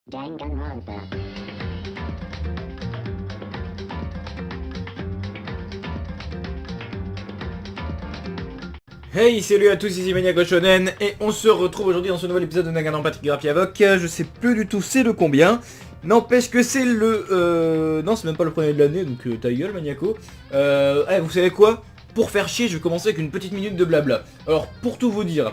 Danganronpa. Hey, salut à tous, ici Maniaco Shonen, et on se retrouve aujourd'hui dans ce nouvel épisode de Danganronpa Trigger Avok. Je sais plus du tout c'est le combien, n'empêche que c'est le... Non, c'est même pas le premier de l'année, donc ta gueule Maniaco. Vous savez quoi? Pour faire chier, je vais commencer avec une petite minute de blabla. Alors, pour tout vous dire,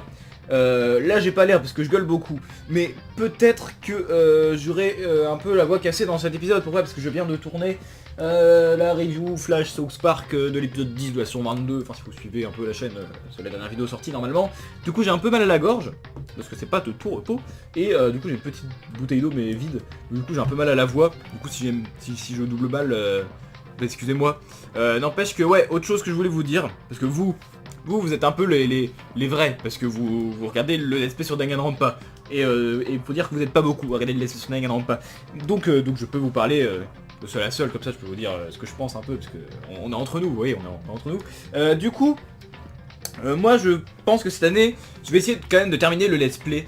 là j'ai pas l'air parce que je gueule beaucoup, mais peut-être que j'aurai un peu la voix cassée dans cet épisode. Pourquoi? Parce que je viens de tourner la review Flash South Park de l'épisode 10 de la saison 22, enfin si vous suivez un peu la chaîne, c'est la dernière vidéo sortie normalement. Du coup j'ai un peu mal à la gorge, parce que c'est pas de tout repos, et du coup j'ai une petite bouteille d'eau mais vide, du coup j'ai un peu mal à la voix, du coup si je double balle, excusez-moi. N'empêche que ouais, autre chose que je voulais vous dire, parce que vous êtes un peu les vrais, parce que vous regardez le let's play sur Danganronpa, et faut dire que vous n'êtes pas beaucoup à regarder le let's play sur Danganronpa, donc je peux vous parler de seul à seul, comme ça je peux vous dire ce que je pense un peu, parce que on est entre nous, vous voyez, on est entre nous. Du coup, moi je pense que cette année, je vais essayer quand même de terminer le let's play,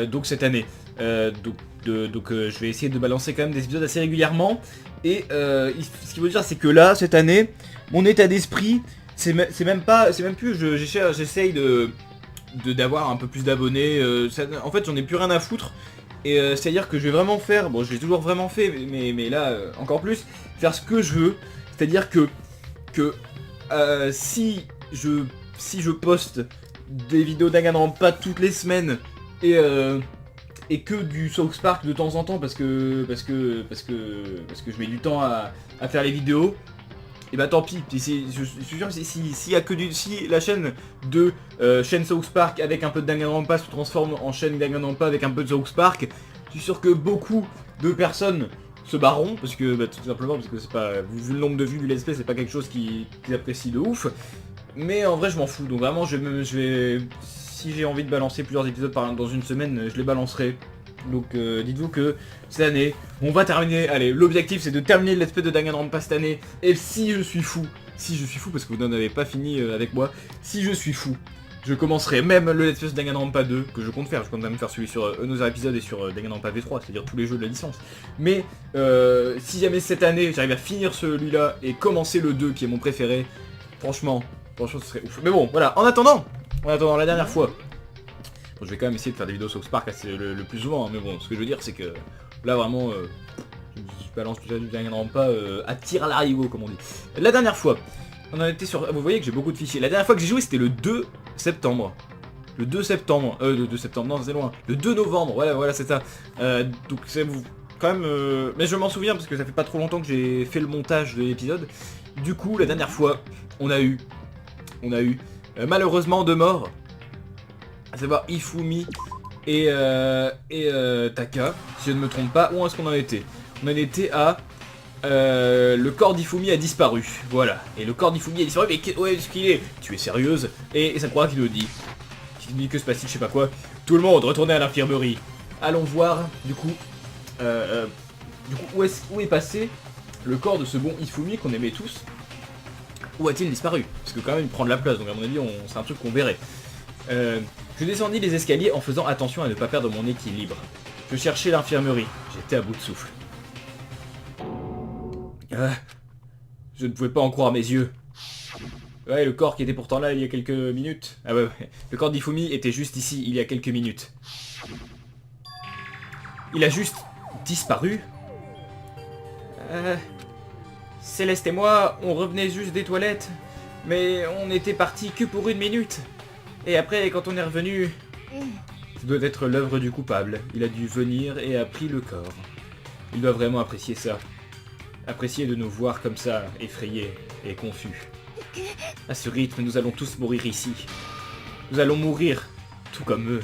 donc cette année, je vais essayer de balancer quand même des épisodes assez régulièrement, et ce qui veut dire c'est que là, cette année, mon état d'esprit, c'est même plus, j'essaye d'avoir un peu plus d'abonnés, en fait j'en ai plus rien à foutre. Et c'est à dire que je vais vraiment faire, bon je l'ai toujours vraiment fait, mais là encore plus, faire ce que je veux. C'est à dire que si je poste des vidéos Danganronpa toutes les semaines et que du South Park de temps en temps parce que je mets du temps à faire les vidéos, et bah tant pis. Je suis sûr que si la chaîne de chaîne South Park avec un peu de Danganronpa se transforme en chaîne Danganronpa avec un peu de South Park, je suis sûr que beaucoup de personnes se barreront, parce que tout simplement parce que c'est pas, vu le nombre de vues du let's play, c'est pas quelque chose qu'ils apprécient de ouf. Mais en vrai je m'en fous, donc vraiment je vais si j'ai envie de balancer plusieurs épisodes dans une semaine, je les balancerai. Donc dites-vous que cette année, on va terminer, allez, l'objectif c'est de terminer le let's play de Danganronpa cette année, et si je suis fou, parce que vous n'en avez pas fini avec moi, si je suis fou, je commencerai même le let's play de Danganronpa 2, que je compte même faire celui sur Another Episode et sur Danganronpa V3, c'est-à-dire tous les jeux de la licence. Mais si jamais cette année j'arrive à finir celui-là et commencer le 2 qui est mon préféré, franchement ce serait ouf. Mais bon, voilà, en attendant la dernière fois, bon, je vais quand même essayer de faire des vidéos South Park le plus souvent, hein, mais bon, ce que je veux dire c'est que là vraiment, je balance tout ça du Danganronpa à tir à l'arigot comme on dit. La dernière fois, on en était sur, vous voyez que j'ai beaucoup de fichiers. La dernière fois que j'ai joué c'était le 2 septembre. Le 2 septembre, non c'est loin. Le 2 novembre, voilà c'est ça. Donc c'est quand même, mais je m'en souviens parce que ça fait pas trop longtemps que j'ai fait le montage de l'épisode. Du coup, la dernière fois, on a eu malheureusement 2 morts. À savoir Ifumi et Taka, si je ne me trompe pas. Où est-ce qu'on en était? On en était à... le corps d'Ifumi a disparu, voilà. Et le corps d'Ifumi a disparu, mais où est-ce qu'il est? Tu es sérieuse? Et ça croit qu'il nous dit. Qui dit que se passe-t-il, je sais pas quoi. Tout le monde, retournez à l'infirmerie. Allons voir, du coup, où est passé le corps de ce bon Ifumi qu'on aimait tous? Où a-t-il disparu? Parce que quand même il prend de la place, donc à mon avis c'est un truc qu'on verrait. Je descendis les escaliers en faisant attention à ne pas perdre mon équilibre. Je cherchais l'infirmerie, j'étais à bout de souffle. Je ne pouvais pas en croire mes yeux. Ouais, le corps qui était pourtant là il y a quelques minutes. Ah ouais. Le corps d'Ifumi était juste ici il y a quelques minutes. Il a juste disparu. Céleste et moi, on revenait juste des toilettes, mais on était partis que pour 1 minute. Et après, quand on est revenu... Ça doit être l'œuvre du coupable. Il a dû venir et a pris le corps. Il doit vraiment apprécier ça. Apprécier de nous voir comme ça, effrayés et confus. À ce rythme, nous allons tous mourir ici. Nous allons mourir, tout comme eux.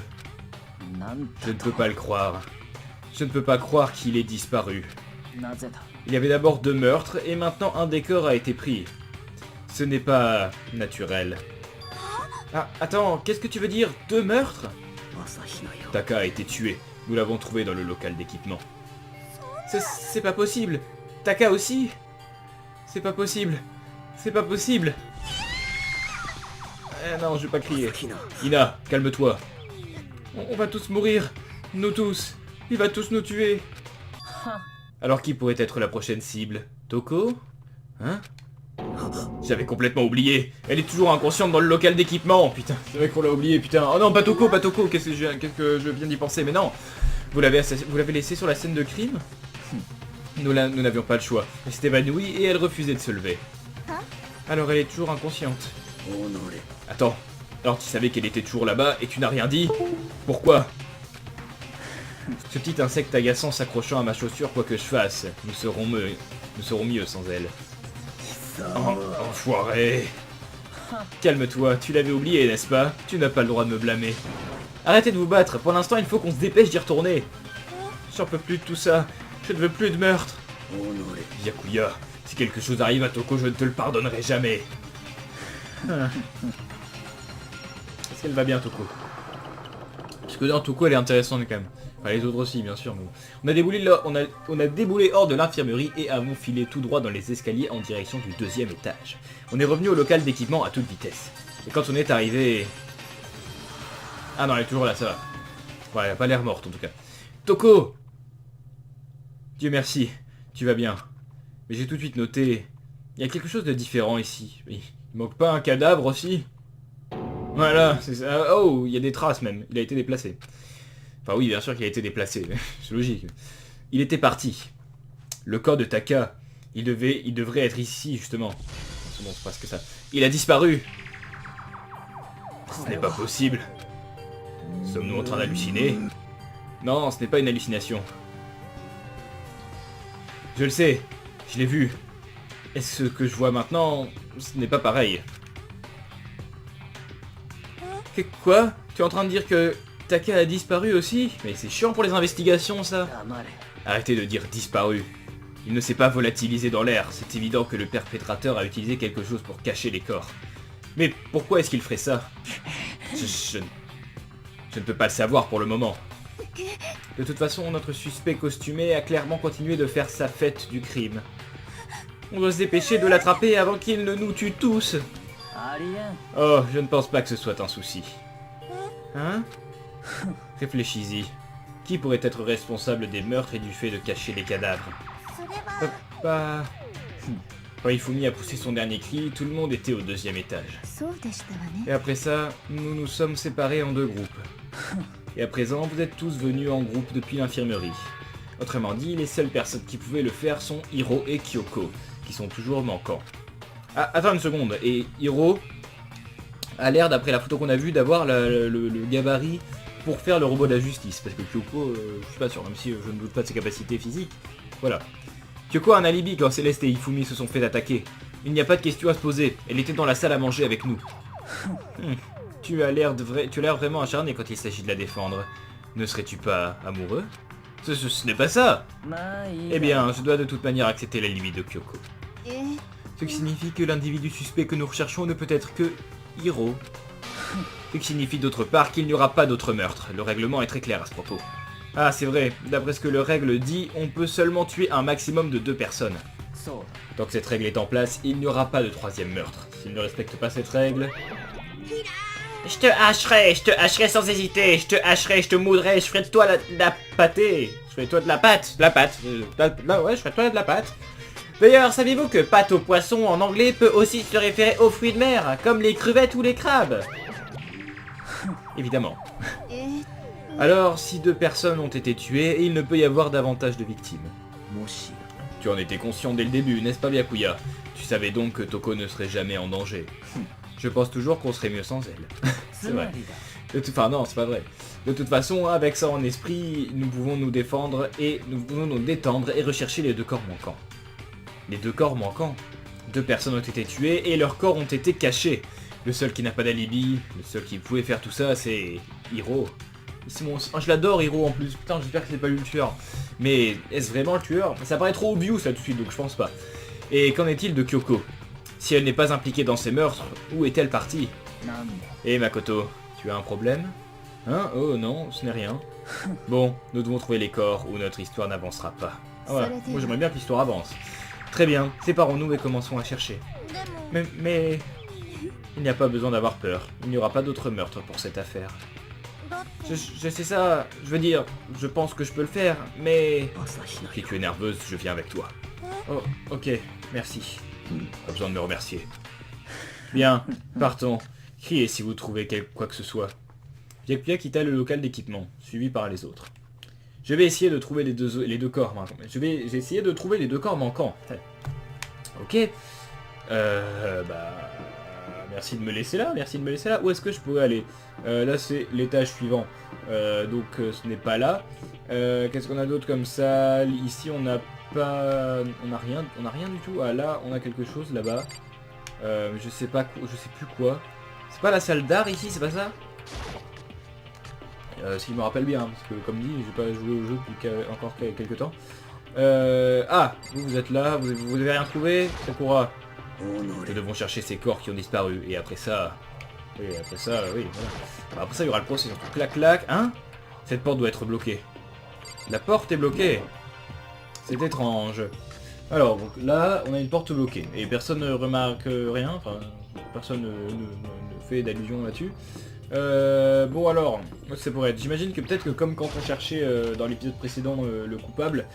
Je ne peux pas le croire. Je ne peux pas croire qu'il ait disparu. Il y avait d'abord 2 meurtres, et maintenant un des corps a été pris. Ce n'est pas naturel. Ah, attends, qu'est-ce que tu veux dire? 2 meurtres? Taka a été tué. Nous l'avons trouvé dans le local d'équipement. C'est pas possible. Taka aussi? C'est pas possible. C'est pas possible. Non, je vais pas crier. Ina, calme-toi. On va tous mourir. Nous tous. Il va tous nous tuer. Alors qui pourrait être la prochaine cible? Toko? Hein? J'avais complètement oublié. Elle est toujours inconsciente dans le local d'équipement. Putain, c'est vrai qu'on l'a oublié, putain. Oh non, pas Toko, pas Toko. Qu'est-ce que je viens d'y penser? Mais non. Vous l'avez laissée sur la scène de crime? Nous n'avions pas le choix. Elle s'est évanouie et elle refusait de se lever. Alors elle est toujours inconsciente. Attends. Alors tu savais qu'elle était toujours là-bas et tu n'as rien dit? Pourquoi? Ce petit insecte agaçant s'accrochant à ma chaussure quoi que je fasse. Nous serons mieux sans elle. Oh, enfoiré. Calme-toi, tu l'avais oublié, n'est-ce pas? Tu n'as pas le droit de me blâmer. Arrêtez de vous battre, pour l'instant il faut qu'on se dépêche d'y retourner. J'en peux plus de tout ça, je ne veux plus de meurtre. Byakuya, si quelque chose arrive à Toko, je ne te le pardonnerai jamais. Est-ce qu'elle va bien, Toko? Parce que dans Toko elle est intéressante quand même. Enfin, les autres aussi, bien sûr. Mais on a déboulé hors de l'infirmerie et avons filé tout droit dans les escaliers en direction du 2e étage. On est revenu au local d'équipement à toute vitesse. Et quand on est arrivé... Ah non, elle est toujours là, ça va. Ouais, elle a pas l'air morte en tout cas. Toko! Dieu merci, tu vas bien. Mais j'ai tout de suite noté... Il y a quelque chose de différent ici. Il manque pas un cadavre aussi? Voilà, c'est ça. Oh, il y a des traces même. Il a été déplacé. Enfin oui, bien sûr qu'il a été déplacé, c'est logique. Il était parti. Le corps de Taka, il devrait être ici, justement. Non, c'est pas ce que ça. Il a disparu. Ce n'est pas possible. Sommes-nous en train d'halluciner? Non, ce n'est pas une hallucination. Je le sais, je l'ai vu. Est-ce que je vois maintenant? Ce n'est pas pareil. Quoi? Tu es en train de dire que... Taka a disparu aussi? Mais c'est chiant pour les investigations ça. Arrêtez de dire disparu. Il ne s'est pas volatilisé dans l'air, c'est évident que le perpétrateur a utilisé quelque chose pour cacher les corps. Mais pourquoi est-ce qu'il ferait ça? Je ne peux pas le savoir pour le moment. De toute façon, notre suspect costumé a clairement continué de faire sa fête du crime. On doit se dépêcher de l'attraper avant qu'il ne nous tue tous. Oh, je ne pense pas que ce soit un souci. Hein? Réfléchis-y. Qui pourrait être responsable des meurtres et du fait de cacher les cadavres? Papa... Quand Hifumi a poussé son dernier cri, tout le monde était au 2e étage. Et après ça, nous nous sommes séparés en 2 groupes. Et à présent, vous êtes tous venus en groupe depuis l'infirmerie. Autrement dit, les seules personnes qui pouvaient le faire sont Hiro et Kyoko, qui sont toujours manquants. Ah, attends une seconde, et Hiro a l'air, d'après la photo qu'on a vue, d'avoir le gabarit pour faire le robot de la justice, parce que Kyoko, je suis pas sûr, même si je ne doute pas de ses capacités physiques. Voilà. Kyoko a un alibi quand Céleste et Hifumi se sont fait attaquer. Il n'y a pas de question à se poser, elle était dans la salle à manger avec nous. Tu as l'air vraiment acharné quand il s'agit de la défendre. Ne serais-tu pas amoureux? Ce n'est pas ça. Eh bien, je dois de toute manière accepter l'alibi de Kyoko. Ce qui signifie que l'individu suspect que nous recherchons ne peut être que Hiro. Ce qui signifie d'autre part qu'il n'y aura pas d'autres meurtres. Le règlement est très clair à ce propos. Ah, c'est vrai, d'après ce que le règle dit, on peut seulement tuer un maximum de 2 personnes. Tant que cette règle est en place, il n'y aura pas de 3e meurtre. S'il ne respecte pas cette règle... Je te hacherai sans hésiter, je te hacherai, je te moudrai, je ferai de toi la pâtée. Je ferai de toi de la pâte, ouais, je ferai de toi de la pâte. D'ailleurs, saviez-vous que pâte au poisson en anglais peut aussi se référer aux fruits de mer, comme les crevettes ou les crabes? Évidemment. Alors, si 2 personnes ont été tuées, il ne peut y avoir davantage de victimes. Tu en étais conscient dès le début, n'est-ce pas Byakuya? Tu savais donc que Toko ne serait jamais en danger. Je pense toujours qu'on serait mieux sans elle. C'est vrai. Enfin non, c'est pas vrai. De toute façon, avec ça en esprit, nous pouvons nous défendre et nous pouvons nous détendre et rechercher les 2 corps manquants. Les 2 corps manquants? 2 personnes ont été tuées et leurs corps ont été cachés. Le seul qui n'a pas d'alibi, le seul qui pouvait faire tout ça, c'est Hiro. Je l'adore Hiro en plus, putain j'espère que c'est pas lui le tueur. Mais est-ce vraiment le tueur? Ça paraît trop obvious ça tout de suite, donc je pense pas. Et qu'en est-il de Kyoko? Si elle n'est pas impliquée dans ces meurtres, où est-elle partie? Eh Makoto, tu as un problème? Hein? Oh non, ce n'est rien. Bon, nous devons trouver les corps ou notre histoire n'avancera pas. Ah voilà, moi j'aimerais bien que l'histoire avance. Très bien, séparons-nous et commençons à chercher. Mais... Il n'y a pas besoin d'avoir peur, il n'y aura pas d'autres meurtres pour cette affaire. Je sais ça, je veux dire, je pense que je peux le faire, mais... Si tu es nerveuse, je viens avec toi. Oh, ok, merci. Pas besoin de me remercier. Bien, partons. Criez si vous trouvez quoi que ce soit. Pia quitta le local d'équipement, suivi par les autres. Je vais essayer de trouver les deux corps manquants. J'ai essayé de trouver les deux corps manquants. Ok. Merci de me laisser là, Où est-ce que je pourrais aller? Là c'est l'étage suivant. Donc ce n'est pas là. Qu'est-ce qu'on a d'autre comme ça? Ici on n'a pas... On n'a rien du tout. Ah là on a quelque chose là-bas. Je sais plus quoi. C'est pas la salle d'art ici, c'est pas ça? Si je me rappelle bien, parce que comme dit, j'ai pas joué au jeu depuis encore quelques temps. Ah, vous êtes là, vous avez rien trouvé, Sakura? Nous devons chercher ces corps qui ont disparu, et après ça... Oui, oui, voilà. Après ça, il y aura le procès, surtout. Clac, clac, hein? Cette porte doit être bloquée. La porte est bloquée. C'est étrange. Alors, donc là, on a une porte bloquée, et personne ne remarque rien, enfin, personne ne fait d'allusion là-dessus. Bon alors, ça pourrait être. J'imagine que peut-être que comme quand on cherchait dans l'épisode précédent le coupable,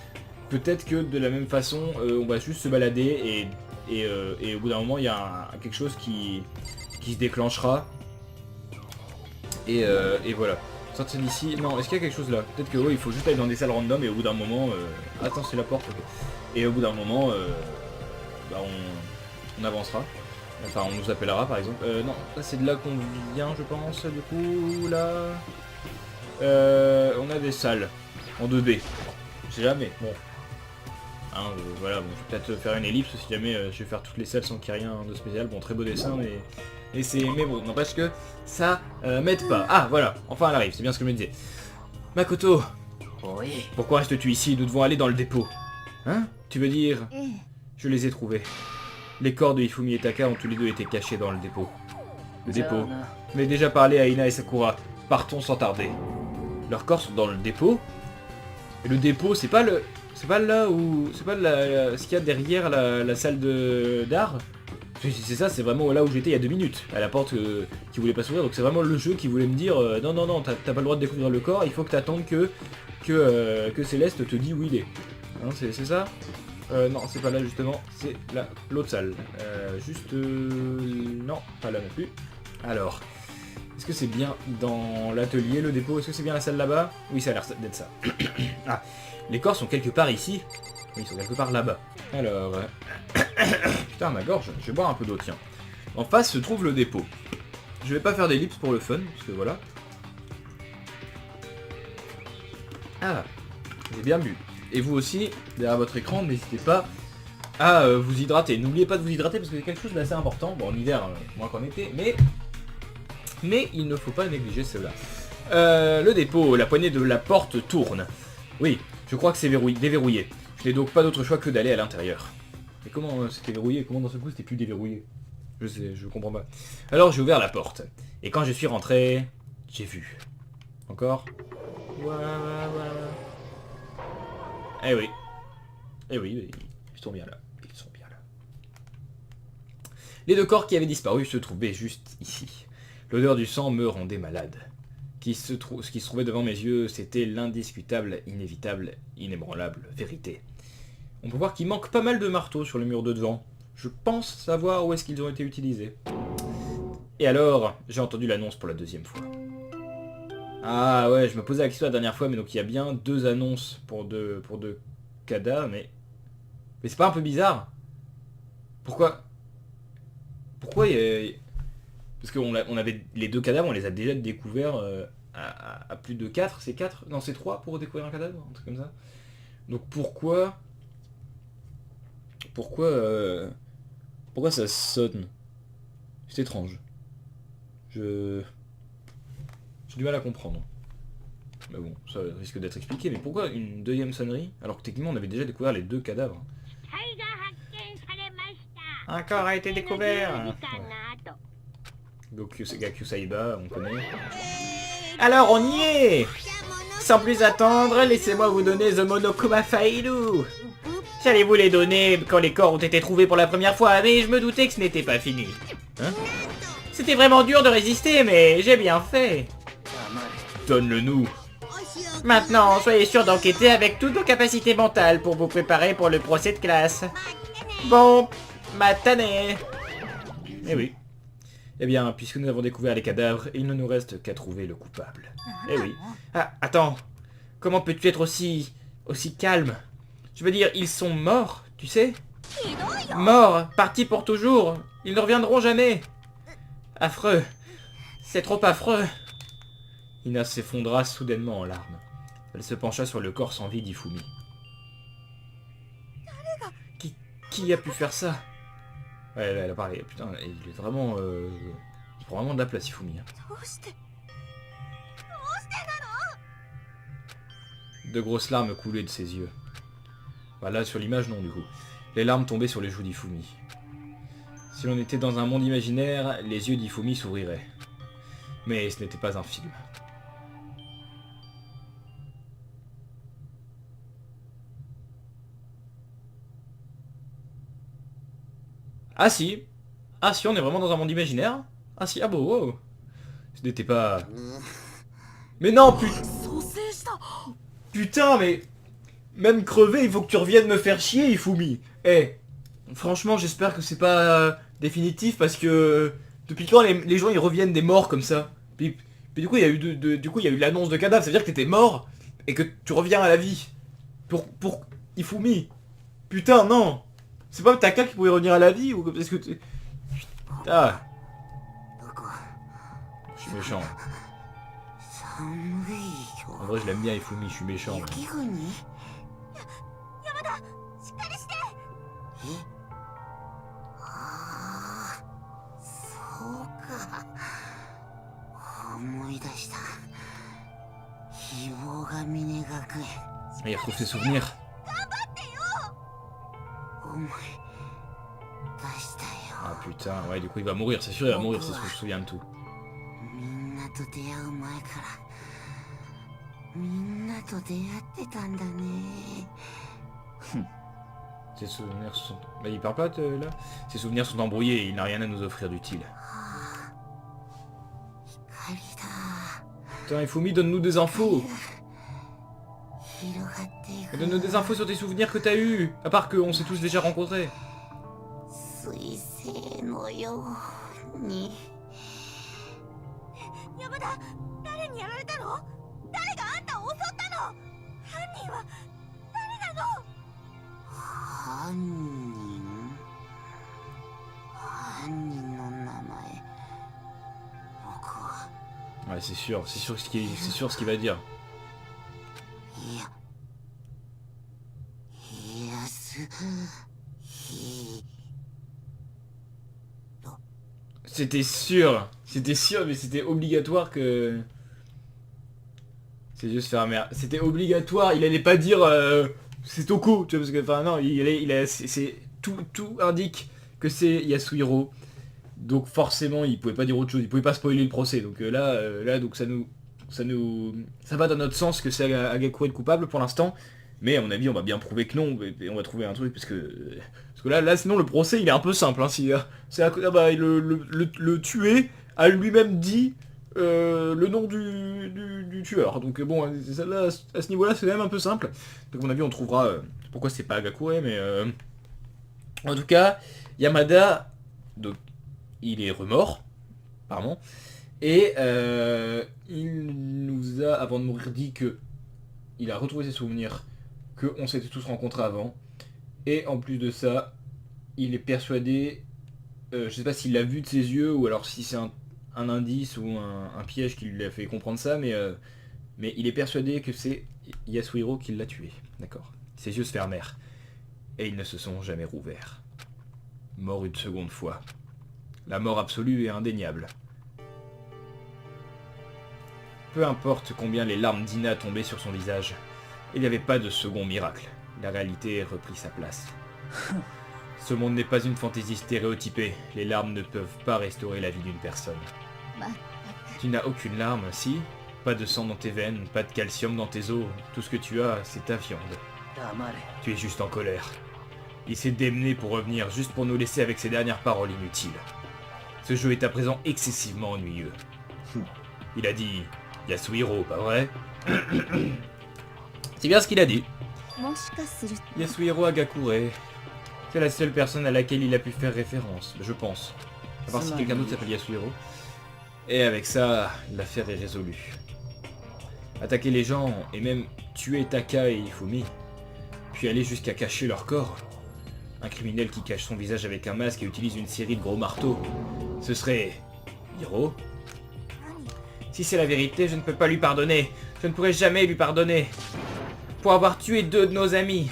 peut-être que de la même façon, on va juste se balader et au bout d'un moment, il y a quelque chose qui se déclenchera. Et voilà. Sortir d'ici. Non, est-ce qu'il y a quelque chose là? Peut-être que il faut juste aller dans des salles random et au bout d'un moment... Attends, c'est la porte, ok. Et au bout d'un moment, on avancera. Enfin, on nous appellera par exemple. Non, ça c'est de là qu'on vient, je pense. Du coup, là... on a des salles en 2B. Je sais jamais, bon. Hein, voilà, bon, je vais peut-être faire une ellipse si jamais je vais faire toutes les salles sans qu'il y ait rien de spécial. Bon, très beau dessin, mais... Mais bon, n'empêche que ça m'aide pas. Ah, voilà, enfin elle arrive, c'est bien ce que je me disais. Makoto, Oui. pourquoi restes-tu ici? Nous devons aller dans le dépôt. Hein? Tu veux dire? Je les ai trouvés. Les corps de Hifumi et Taka ont tous les deux été cachés dans le dépôt. Le dépôt. Mais déjà parlé à Ina et Sakura. Partons sans tarder. Leurs corps sont dans le dépôt. Et le dépôt, c'est pas le... C'est pas là où... C'est pas ce qu'il y a derrière la salle d'art? C'est ça, c'est vraiment là où j'étais il y a 2 minutes. À la porte qui voulait pas s'ouvrir. Donc c'est vraiment le jeu qui voulait me dire non, t'as pas le droit de découvrir le corps. Il faut que t'attendes que Céleste te dit où il est. Hein, c'est ça? Non, c'est pas là justement, c'est l'autre salle. Non, pas là non plus. Alors, est-ce que c'est bien dans l'atelier, le dépôt? Est-ce que c'est bien la salle là-bas? Oui, ça a l'air d'être ça. Ah, les corps sont quelque part ici. Oui, ils sont quelque part là-bas. Alors... Putain, ma gorge, je vais boire un peu d'eau, tiens. En face se trouve le dépôt. Je vais pas faire d'ellipse pour le fun, parce que voilà. Ah, j'ai bien bu. Et vous aussi, derrière votre écran, n'hésitez pas à vous hydrater. N'oubliez pas de vous hydrater parce que c'est quelque chose d'assez important. Bon, en hiver, moins qu'en été, mais il ne faut pas négliger cela. Le dépôt, la poignée de la porte tourne. Oui, je crois que c'est déverrouillé. Je n'ai donc pas d'autre choix que d'aller à l'intérieur. Et comment c'était verrouillé? Comment dans ce coup c'était plus déverrouillé? Je comprends pas. Alors j'ai ouvert la porte. Et quand je suis rentré, j'ai vu. Encore? Eh oui. Eh oui, ils sont bien là. Ils sont bien là. Les 2 corps qui avaient disparu se trouvaient juste ici. L'odeur du sang me rendait malade. Ce qui se trouvait devant mes yeux, c'était l'indiscutable, inévitable, inébranlable vérité. On peut voir qu'il manque pas mal de marteaux sur le mur de devant. Je pense savoir où est-ce qu'ils ont été utilisés. Et alors, j'ai entendu l'annonce pour la 2e fois. Ah ouais, je me posais la question la dernière fois, mais donc il y a bien 2 annonces pour deux cadavres, mais c'est pas un peu bizarre? Pourquoi il y a... Parce qu'on avait les 2 cadavres, on les a déjà découverts à plus de 4, c'est 4? Non, c'est 3 pour découvrir un cadavre, un truc comme ça. Donc pourquoi ça sonne? C'est étrange. J'ai du mal à comprendre. Mais bon, ça risque d'être expliqué. Mais pourquoi une 2e sonnerie alors que techniquement on avait déjà découvert les 2 cadavres? Un corps a été découvert. Ouais. Gaku Saiba, on connaît. Alors on y est. Sans plus attendre, laissez-moi vous donner The Monokuma Failu. J'allais vous les donner quand les corps ont été trouvés pour la première fois, mais je me doutais que ce n'était pas fini. Hein? C'était vraiment dur de résister, mais j'ai bien fait. Donne-le nous. Maintenant, soyez sûr d'enquêter avec toutes vos capacités mentales pour vous préparer pour le procès de classe. Bon, matinée. Eh oui. Eh bien, puisque nous avons découvert les cadavres, il ne nous reste qu'à trouver le coupable. Eh oui. Ah, attends. Comment peux-tu être aussi calme? Je veux dire, ils sont morts, tu sais? Morts, partis pour toujours. Ils ne reviendront jamais. Affreux. C'est trop affreux. Ina s'effondra soudainement en larmes. Elle se pencha sur le corps sans vie d'Ifumi. Qui a pu faire ça? Ouais, elle a parlé. Putain, il est vraiment... il prend vraiment de la place, Ifumi. De grosses larmes coulaient de ses yeux. Bah là, sur l'image, non, du coup. Les larmes tombaient sur les joues d'Ifumi. Si l'on était dans un monde imaginaire, les yeux d'Ifumi s'ouvriraient. Mais ce n'était pas un film. Ah si. Ah si, on est vraiment dans un monde imaginaire. Ah si, ah bon, wow. Ce n'était pas... Mais non, putain. Putain, mais... Même crevé, il faut que tu reviennes me faire chier, Ifumi. Eh, franchement, j'espère que c'est pas définitif, parce que... Depuis quand les gens, ils reviennent des morts comme ça? Puis du coup, il y a eu du coup, il y a eu l'annonce de cadavre, ça veut dire que t'étais mort, et que tu reviens à la vie. Pour Ifumi. Putain, non. C'est pas Taka qui pouvait revenir à la vie, ou parce que tu... Ah. Je suis méchant. En vrai, je l'aime bien, Ifumi, je suis méchant. Et il retrouve ses souvenirs. Ah putain, ouais, du coup il va mourir, c'est sûr, il va mourir, c'est ce que je me souviens de tout. Ses souvenirs sont... Bah, il parle pas là. Ses souvenirs sont embrouillés et il n'a rien à nous offrir d'utile. Putain, Ifumi, donne-nous des infos. Donne-nous des infos sur tes souvenirs que t'as eu. À part qu'on s'est tous déjà rencontrés. Ouais, c'est sûr ce qu'il va dire. C'était sûr, mais c'était obligatoire que... Ses yeux se fermèrent. C'était obligatoire, il allait pas dire c'est Toko, tu vois, parce que, enfin non, c'est tout indique que c'est Yasuhiro. Donc forcément, il pouvait pas dire autre chose, il pouvait pas spoiler le procès. Donc là, donc ça va dans notre sens que c'est Agakure le coupable pour l'instant. Mais à mon avis, on va bien prouver que non, et on va trouver un truc, parce que là, sinon le procès, il est un peu simple. Hein, le tué a lui-même dit le nom du tueur. Donc bon, là, à ce niveau-là, c'est quand même un peu simple. Donc à mon avis, on trouvera pourquoi c'est pas Agakure, mais en tout cas, Yamada, donc il est remords, apparemment, et il nous a, avant de mourir, dit que il a retrouvé ses souvenirs, qu'on s'était tous rencontrés avant, et en plus de ça, il est persuadé, je sais pas s'il l'a vu de ses yeux, ou alors si c'est un indice ou un piège qui lui a fait comprendre ça, mais il est persuadé que c'est Yasuhiro qui l'a tué, d'accord. Ses yeux se fermèrent, et ils ne se sont jamais rouverts. Mort une seconde fois. La mort absolue et indéniable. Peu importe combien les larmes d'Ina tombaient sur son visage, il n'y avait pas de second miracle. La réalité reprit sa place. Ce monde n'est pas une fantaisie stéréotypée. Les larmes ne peuvent pas restaurer la vie d'une personne. Tu n'as aucune larme, si? Pas de sang dans tes veines, pas de calcium dans tes os. Tout ce que tu as, c'est ta viande. Tu es juste en colère. Il s'est démené pour revenir, juste pour nous laisser avec ses dernières paroles inutiles. Ce jeu est à présent excessivement ennuyeux. Il a dit Yasuhiro, pas vrai? C'est bien ce qu'il a dit. もしかすると Yasuhiro Hagakure. C'est la seule personne à laquelle il a pu faire référence, je pense. À part si quelqu'un d'autre s'appelle Yasuhiro. Et avec ça, l'affaire est résolue. Attaquer les gens et même tuer Taka et Ifumi, puis aller jusqu'à cacher leur corps. Un criminel qui cache son visage avec un masque et utilise une série de gros marteaux. Ce serait... Hiro? Si c'est la vérité, je ne peux pas lui pardonner. Je ne pourrai jamais lui pardonner. Pour avoir tué 2 de nos amis.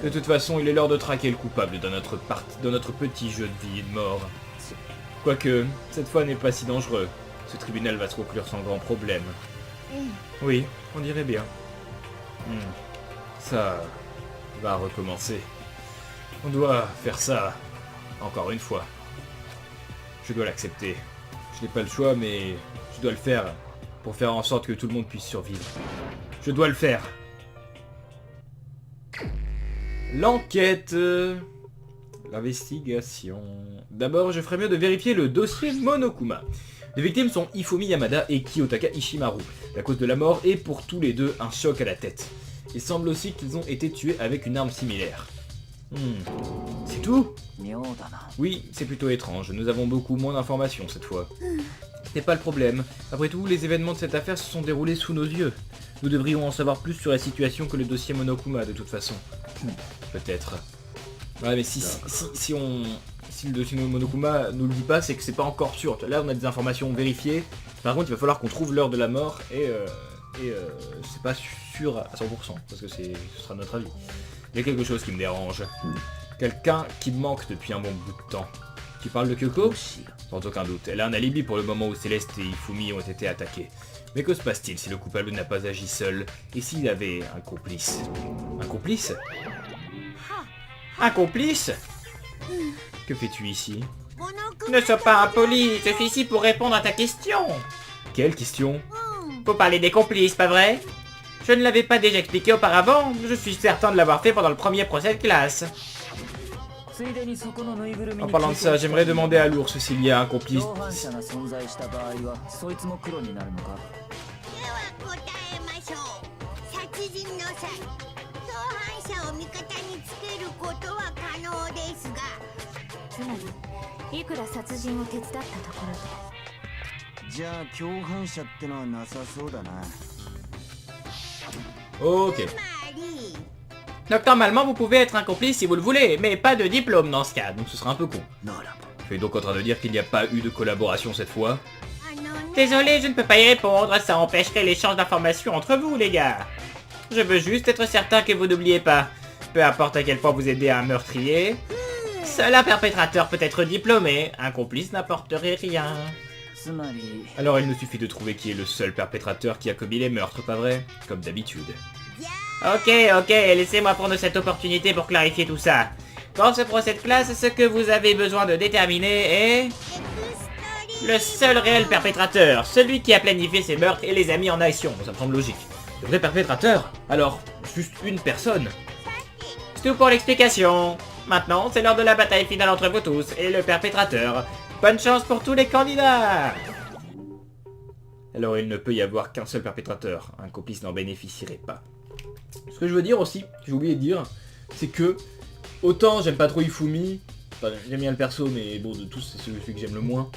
De toute façon, il est l'heure de traquer le coupable dans notre petit jeu de vie et de mort. Quoique, cette fois n'est pas si dangereux. Ce tribunal va se conclure sans grand problème. Oui, on dirait bien. Ça va recommencer. On doit faire ça encore une fois. Je dois l'accepter. Je n'ai pas le choix, mais je dois le faire pour faire en sorte que tout le monde puisse survivre. Je dois le faire. L'enquête. L'investigation. D'abord, je ferais mieux de vérifier le dossier Monokuma. Les victimes sont Ifumi Yamada et Kiyotaka Ishimaru. La cause de la mort est pour tous les deux un choc à la tête. Il semble aussi qu'ils ont été tués avec une arme similaire. C'est tout? Oui, c'est plutôt étrange. Nous avons beaucoup moins d'informations cette fois. Ce n'est pas le problème. Après tout, les événements de cette affaire se sont déroulés sous nos yeux. Nous devrions en savoir plus sur la situation que le dossier Monokuma de toute façon. Peut-être. Ouais, mais si le dossier Monokuma nous le dit pas, c'est que c'est pas encore sûr. Là, on a des informations vérifiées. Par contre, il va falloir qu'on trouve l'heure de la mort et c'est pas sûr à 100%, parce que ce sera notre avis. Il y a quelque chose qui me dérange. Quelqu'un qui me manque depuis un bon bout de temps. Tu parles de Kyoko? Sans aucun doute. Elle a un alibi pour le moment où Céleste et Ifumi ont été attaqués. Mais que se passe-t-il si le coupable n'a pas agi seul? Et s'il avait un complice? Un complice? Un complice? Que fais-tu ici? Ne sois pas impoli, je suis ici pour répondre à ta question. Quelle question? Faut parler des complices, pas vrai? Je ne l'avais pas déjà expliqué auparavant, je suis certain de l'avoir fait pendant le premier procès de classe. En parlant de ça, j'aimerais demander à l'ours s'il y a un complice. Ok. Donc normalement vous pouvez être un complice si vous le voulez, mais pas de diplôme dans ce cas, donc ce sera un peu con. Tu es donc en train de dire qu'il n'y a pas eu de collaboration cette fois? Désolé, je ne peux pas y répondre, ça empêcherait l'échange d'informations entre vous les gars. Je veux juste être certain que vous n'oubliez pas, peu importe à quel point vous aidez un meurtrier, seul un perpétrateur peut être diplômé, un complice n'apporterait rien. Alors il nous suffit de trouver qui est le seul perpétrateur qui a commis les meurtres, pas vrai? Comme d'habitude. Ok, laissez-moi prendre cette opportunité pour clarifier tout ça. Dans ce procès de classe, ce que vous avez besoin de déterminer est... le seul réel perpétrateur, celui qui a planifié ces meurtres et les a mis en action, ça me semble logique. Le vrai perpétrateur? Alors, juste une personne? C'est tout pour l'explication. Maintenant, c'est l'heure de la bataille finale entre vous tous et le perpétrateur. Bonne chance pour tous les candidats! Alors il ne peut y avoir qu'un seul perpétrateur, un complice n'en bénéficierait pas. Ce que je veux dire aussi, que j'ai oublié de dire, c'est que, autant j'aime pas trop Ifumi, enfin j'aime bien le perso, mais bon de tous c'est celui que j'aime le moins.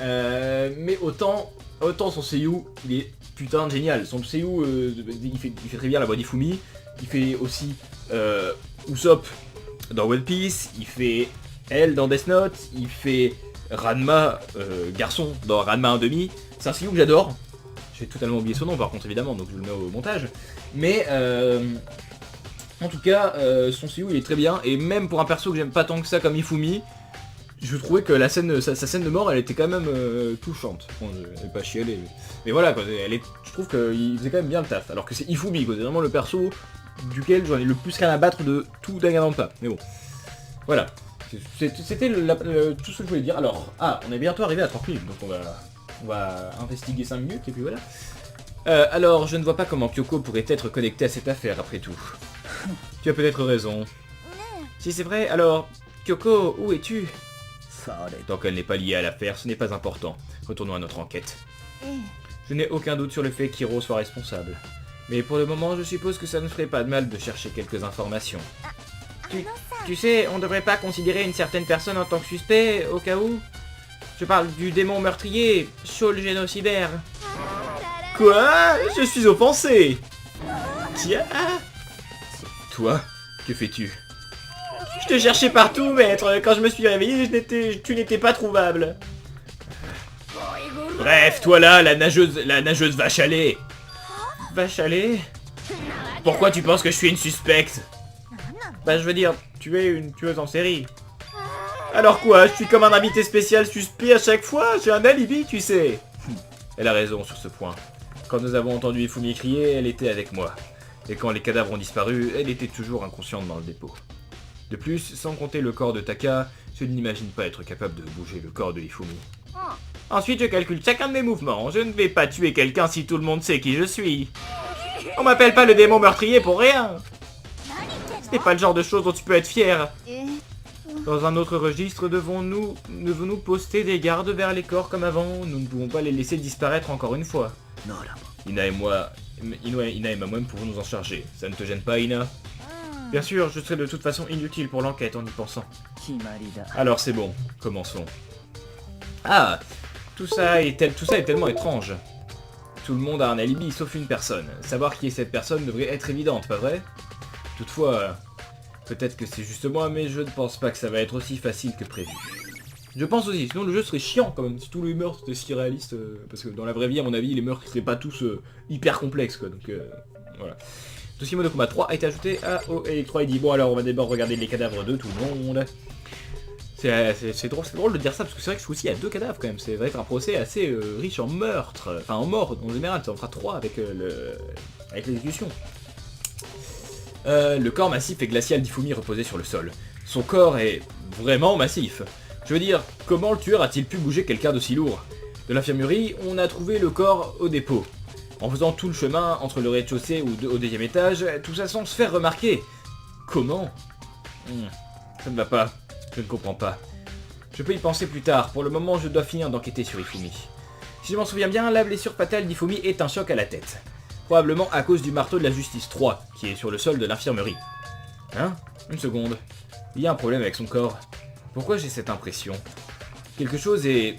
Mais autant son seiyuu, il est putain de génial. Son seiyuu, il fait très bien la voix d'Ifumi, il fait aussi Usopp dans One Piece, il fait elle dans Death Note, il fait Ranma, garçon, dans Ranma 1/2. C'est un seiyuu que j'adore. J'ai totalement oublié son nom par contre évidemment, donc je le mets au montage. Mais en tout cas, son seiyuu il est très bien, et même pour un perso que j'aime pas tant que ça comme Ifumi, je trouvais que sa scène de mort elle était quand même touchante. Bon, elle est pas chialée, mais voilà, quoi, je trouve qu'il faisait quand même bien le taf. Alors que c'est Ifumi, quoi, c'est vraiment le perso duquel j'en ai le plus rien à battre de tout Danganronpa. Mais bon, voilà. C'était tout ce que je voulais dire. Alors, on est bientôt arrivé à 30 minutes, donc on va investiguer 5 minutes et puis voilà. Alors, je ne vois pas comment Kyoko pourrait être connectée à cette affaire après tout. Tu as peut-être raison. Si c'est vrai, alors, Kyoko, où es-tu? Tant qu'elle n'est pas liée à l'affaire, ce n'est pas important. Retournons à notre enquête. Je n'ai aucun doute sur le fait qu'Hiro soit responsable. Mais pour le moment, je suppose que ça ne ferait pas de mal de chercher quelques informations. Tu sais, on devrait pas considérer une certaine personne en tant que suspect, au cas où. Je parle du démon meurtrier, Shaw le génocidaire. Quoi? Je suis offensé. Tiens. Toi, que fais-tu? Je te cherchais partout, maître. Quand je me suis réveillé, tu n'étais pas trouvable. Bref, toi là, la nageuse vache à lait. Vache à lait? Pourquoi tu penses que je suis une suspecte? Bah je veux dire, tu es une tueuse en série. Alors quoi, je suis comme un invité spécial suspect à chaque fois? J'ai un alibi, tu sais. Elle a raison sur ce point. Quand nous avons entendu Ifumi crier, elle était avec moi. Et quand les cadavres ont disparu, elle était toujours inconsciente dans le dépôt. De plus, sans compter le corps de Taka, je n'imagine pas être capable de bouger le corps de Ifumi. Ensuite, je calcule chacun de mes mouvements. Je ne vais pas tuer quelqu'un si tout le monde sait qui je suis. On m'appelle pas le démon meurtrier pour rien. Ce n'est pas le genre de choses dont tu peux être fier. Dans un autre registre, devons-nous poster des gardes vers les corps comme avant? Nous ne pouvons pas les laisser disparaître encore une fois. Ina et moi-même pouvons nous en charger. Ça ne te gêne pas, Ina? Bien sûr, je serai de toute façon inutile pour l'enquête en y pensant. Alors c'est bon, commençons. Ah, tout ça est tellement étrange. Tout le monde a un alibi sauf une personne. Savoir qui est cette personne devrait être évidente, pas vrai? Toutefois, peut-être que c'est juste moi, mais je ne pense pas que ça va être aussi facile que prévu. Je pense aussi, sinon le jeu serait chiant quand même, si tous les meurtres étaient si réalistes, parce que dans la vraie vie, à mon avis, les meurtres seraient pas tous hyper complexes, quoi, donc voilà. Dossier Monokuma 3 a été ajouté au Electro ID. Bon alors, on va d'abord regarder les cadavres de tout le monde. C'est drôle de dire ça, parce que c'est vrai que ce coup-ci, il y a 2 cadavres quand même, c'est vrai qu'un procès assez riche en meurtres, enfin en morts en général, ça en fera 3 avec l'exécution. Le corps massif et glacial d'Ifumi reposait sur le sol. Son corps est vraiment massif. Je veux dire, comment le tueur a-t-il pu bouger quelqu'un d'aussi lourd? De l'infirmerie, on a trouvé le corps au dépôt. En faisant tout le chemin entre le rez-de-chaussée ou au 2e étage, tout ça sans se faire remarquer. Comment? Ça ne va pas. Je ne comprends pas. Je peux y penser plus tard. Pour le moment, je dois finir d'enquêter sur Ifumi. Si je m'en souviens bien, la blessure fatale d'Ifumi est un choc à la tête. Probablement à cause du marteau de la justice 3, qui est sur le sol de l'infirmerie. Hein? Une seconde. Il y a un problème avec son corps. Pourquoi j'ai cette impression? Quelque chose est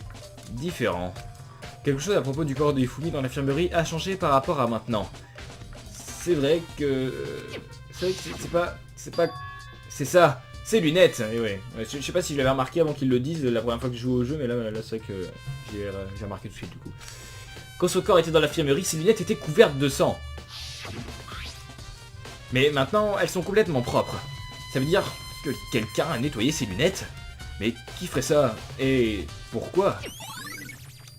différent. Quelque chose à propos du corps de Ifumi dans l'infirmerie a changé par rapport à maintenant. C'est vrai que... C'est ça. Ces lunettes. Et ouais. Je sais pas si je l'avais remarqué avant qu'ils le disent la première fois que je joue au jeu, mais là c'est vrai que j'ai remarqué tout de suite du coup. Quand son corps était dans l'infirmerie, ses lunettes étaient couvertes de sang. Mais maintenant, elles sont complètement propres. Ça veut dire que quelqu'un a nettoyé ses lunettes? Mais qui ferait ça? Et pourquoi?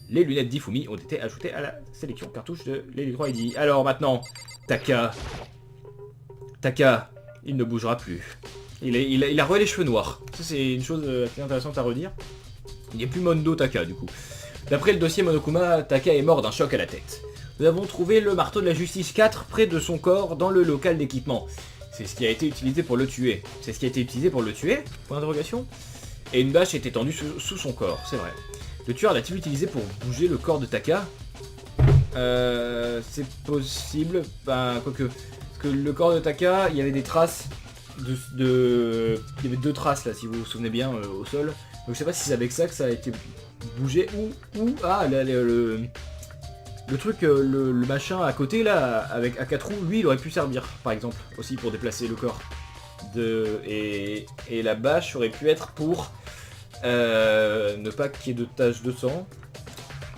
Les lunettes d'Ifumi ont été ajoutées à la sélection cartouche de l'Electro ID. Alors maintenant, Taka, il ne bougera plus. Il a les cheveux noirs. Ça c'est une chose assez intéressante à redire. Il n'est plus Mondo Taka du coup. D'après le dossier Monokuma, Taka est mort d'un choc à la tête. Nous avons trouvé le marteau de la justice 4 près de son corps dans le local d'équipement. C'est ce qui a été utilisé pour le tuer. C'est ce qui a été utilisé pour le tuer? Point d'interrogation. Et une bâche est étendue sous son corps, c'est vrai. Le tueur l'a-t-il utilisé pour bouger le corps de Taka? C'est possible. Ben, quoique. Parce que le corps de Taka, il y avait des traces il y avait 2 traces là, si vous vous souvenez bien, au sol. Donc je sais pas si c'est avec ça que ça a été bougé ou... Ah, le truc, le machin à côté là, avec à 4 roues, lui il aurait pu servir, par exemple, aussi pour déplacer le corps. Et la bâche aurait pu être pour ne pas qu'il y ait de taches de sang.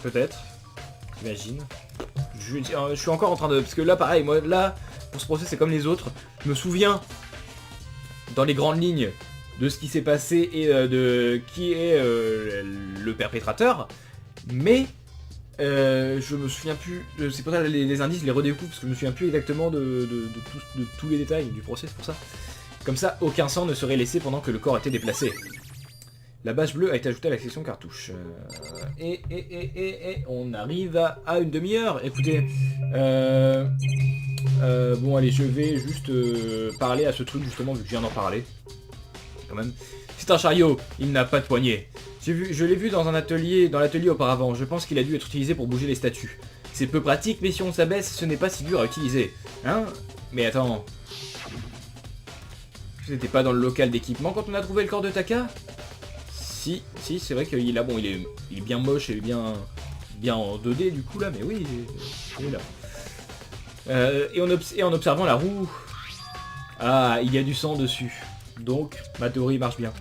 Peut-être. J'imagine. Je suis encore en train de... Parce que là pareil, moi là, pour ce procès c'est comme les autres. Je me souviens, dans les grandes lignes, de ce qui s'est passé et de qui est le perpétrateur. Mais... je me souviens plus, c'est pour ça les indices je les redécouvre parce que je me souviens plus exactement de tous les détails du procès, c'est pour ça. Comme ça, aucun sang ne serait laissé pendant que le corps était déplacé. La bâche bleue a été ajoutée à la section cartouche. Et on arrive à une demi-heure. Écoutez, bon allez, je vais juste parler à ce truc justement vu que je viens d'en parler. Quand même. C'est un chariot, il n'a pas de poignée. Je l'ai vu dans l'atelier auparavant, je pense qu'il a dû être utilisé pour bouger les statues. C'est peu pratique, mais si on s'abaisse, ce n'est pas si dur à utiliser. Hein? Mais attends... C'était pas dans le local d'équipement quand on a trouvé le corps de Taka? Si, c'est vrai qu'il est là, bon, il est bien moche et bien en 2D du coup là, mais oui, il est là. Et en observant la roue... Ah, il y a du sang dessus. Donc, ma théorie marche bien.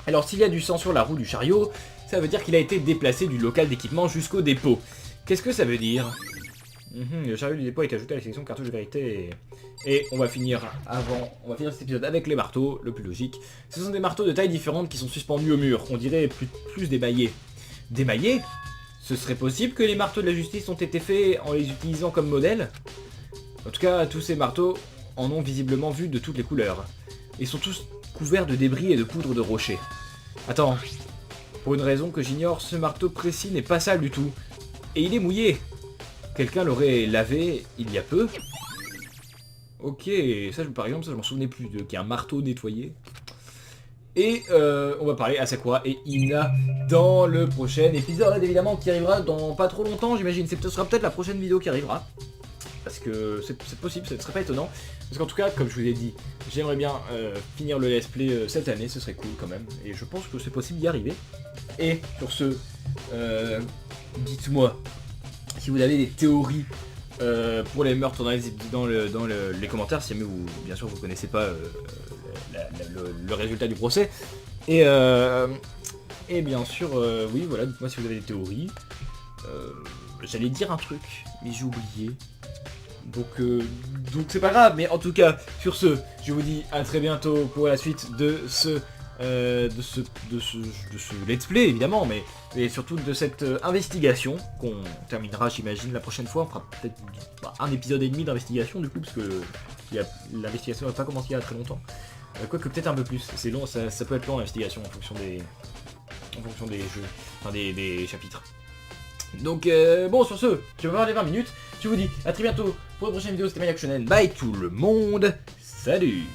Alors, s'il y a du sang sur la roue du chariot, ça veut dire qu'il a été déplacé du local d'équipement jusqu'au dépôt. Qu'est-ce que ça veut dire? Le chariot du dépôt a été ajouté à la sélection cartouche de vérité. Et on va finir cet épisode avec les marteaux, le plus logique. Ce sont des marteaux de tailles différentes qui sont suspendus au mur. On dirait plus démaillés. Démaillés? Ce serait possible que les marteaux de la justice ont été faits en les utilisant comme modèle? En tout cas, tous ces marteaux en ont visiblement vu de toutes les couleurs. Ils sont tous couverts de débris et de poudre de rocher. Attends, pour une raison que j'ignore, ce marteau précis n'est pas sale du tout. Et il est mouillé. Quelqu'un l'aurait lavé il y a peu. Ok, ça par exemple, ça je m'en souvenais plus, qu'il y a un marteau nettoyé. Et on va parler à Sakura et Ina dans le prochain épisode, évidemment, qui arrivera dans pas trop longtemps, j'imagine. Ce sera peut-être la prochaine vidéo qui arrivera. Parce que c'est possible, ce serait pas étonnant. Parce qu'en tout cas, comme je vous ai dit, j'aimerais bien finir le let's play cette année, ce serait cool quand même. Et je pense que c'est possible d'y arriver. Et sur ce, dites-moi si vous avez des théories pour les meurtres dans les commentaires, si jamais vous, bien sûr, vous connaissez pas le résultat du procès. Et bien sûr, oui, voilà, dites-moi si vous avez des théories. J'allais dire un truc, mais j'ai oublié. Donc c'est pas grave, mais en tout cas, sur ce, je vous dis à très bientôt pour la suite de ce let's play, évidemment, mais surtout de cette investigation qu'on terminera, j'imagine, la prochaine fois. On fera peut-être un épisode et demi d'investigation, du coup, parce que l'investigation n'a pas commencé il y a très longtemps. Quoique peut-être un peu plus, c'est long, ça peut être long l'investigation en fonction des jeux, enfin des chapitres. Donc bon, sur ce, je vais voir les 20 minutes, je vous dis à très bientôt pour la prochaine vidéo, c'était Maniac Shonen, bye tout le monde, salut!